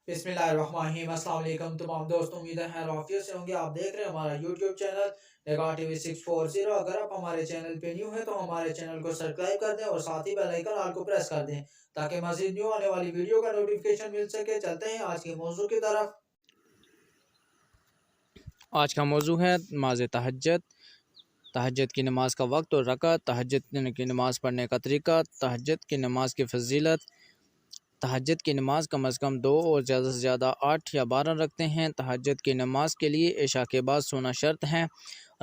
बिस्मिल्लाहिर्रहमानिर्रहीम। अस्सलाम वालेकुम तमाम दोस्तों, उम्मीद है आफियत से होंगे। आप देख रहे हैं हमारा यूट्यूब चैनल निगाह टीवी 640। अगर आप हमारे चैनल पे न्यू हैं तो हमारे चैनल को सब्सक्राइब कर दें और साथ ही बेल आइकन ऑल को प्रेस कर दें ताकि मज़ीद न्यू आने वाली वीडियो का नोटिफिकेशन मिल सके। चलते हैं आज के मौजू की तरफ। आज का मौजू है नमाज तहज्जुद, तहज्जुद की नमाज का वक्त और रकात, तहज्जुद की नमाज पढ़ने का तरीका, तहज्जुद की नमाज की फजीलत। तहज्जुद की नमाज कम अज़ कम 2 और ज़्यादा से ज़्यादा 8 या 12 रखते हैं। तहज्जुद की नमाज के लिए इशा के बाद सोना शर्त है।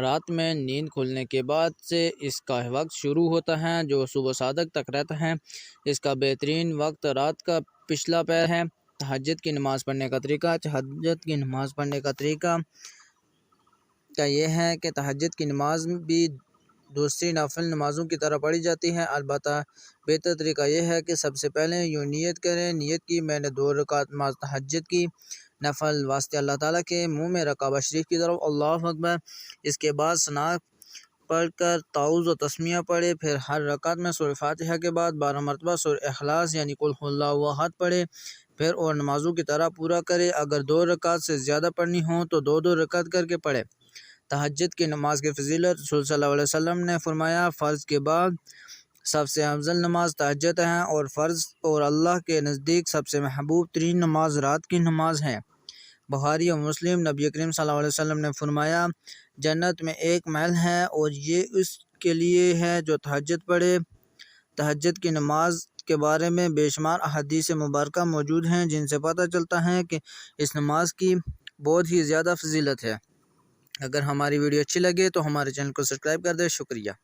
रात में नींद खुलने के बाद से इसका वक्त शुरू होता है जो सुबह सादक तक रहता है। इसका बेहतरीन वक्त रात का पिछला पहर है। तहज्जुद की नमाज पढ़ने का तरीका। तहज्जुद की नमाज पढ़ने का तरीका का ये है कि तहज्जुद की नमाज भी दूसरी नफल नमाज़ों की तरह पढ़ी जाती है, अलबत्ता बेहतर तरीका यह है कि सबसे पहले यूँ नियत करें, नियत की मैंने 2 रकात नमाज तहज्जुद की नफल वास्ते अल्लाह ताला के मुँह में रकाबा शरीफ की तरफ अल्लाहु अकबर। इसके बाद सना पढ़कर ताऊज़ व तस्मिया पढ़े। फिर हर रकात में सूरह फातिहा के बाद 12 मरतबा सूरह इखलास यानी कुल हुवल्लाहु अहद पढ़े। फिर और नमाज़ों की तरह पूरा करे। अगर 2 रकात से ज़्यादा पढ़नी हो तो 2-2 रकात करके पढ़े। तहज्जुद की नमाज की फजीलत। रसूल सल्लल्लाहु अलैहि वसल्लम ने फरमाया, फ़र्ज़ के बाद सबसे अफजल नमाज तहज्जुद है और फ़र्ज़ और अल्लाह के नज़दीक सबसे महबूब तरीन नमाज रात की नमाज है। बुखारी और मुस्लिम। नबी करीम सल्लल्लाहु अलैहि वसल्लम ने फरमाया, जन्नत में एक महल है और ये उसके लिए है जो तहज्जुद पढ़े। तहज्जुद की नमाज के बारे में बेशुमार अहादीस मुबारक मौजूद हैं जिनसे पता चलता है कि इस नमाज की बहुत ही ज़्यादा फजीलत है। अगर हमारी वीडियो अच्छी लगे तो हमारे चैनल को सब्सक्राइब कर दें। शुक्रिया।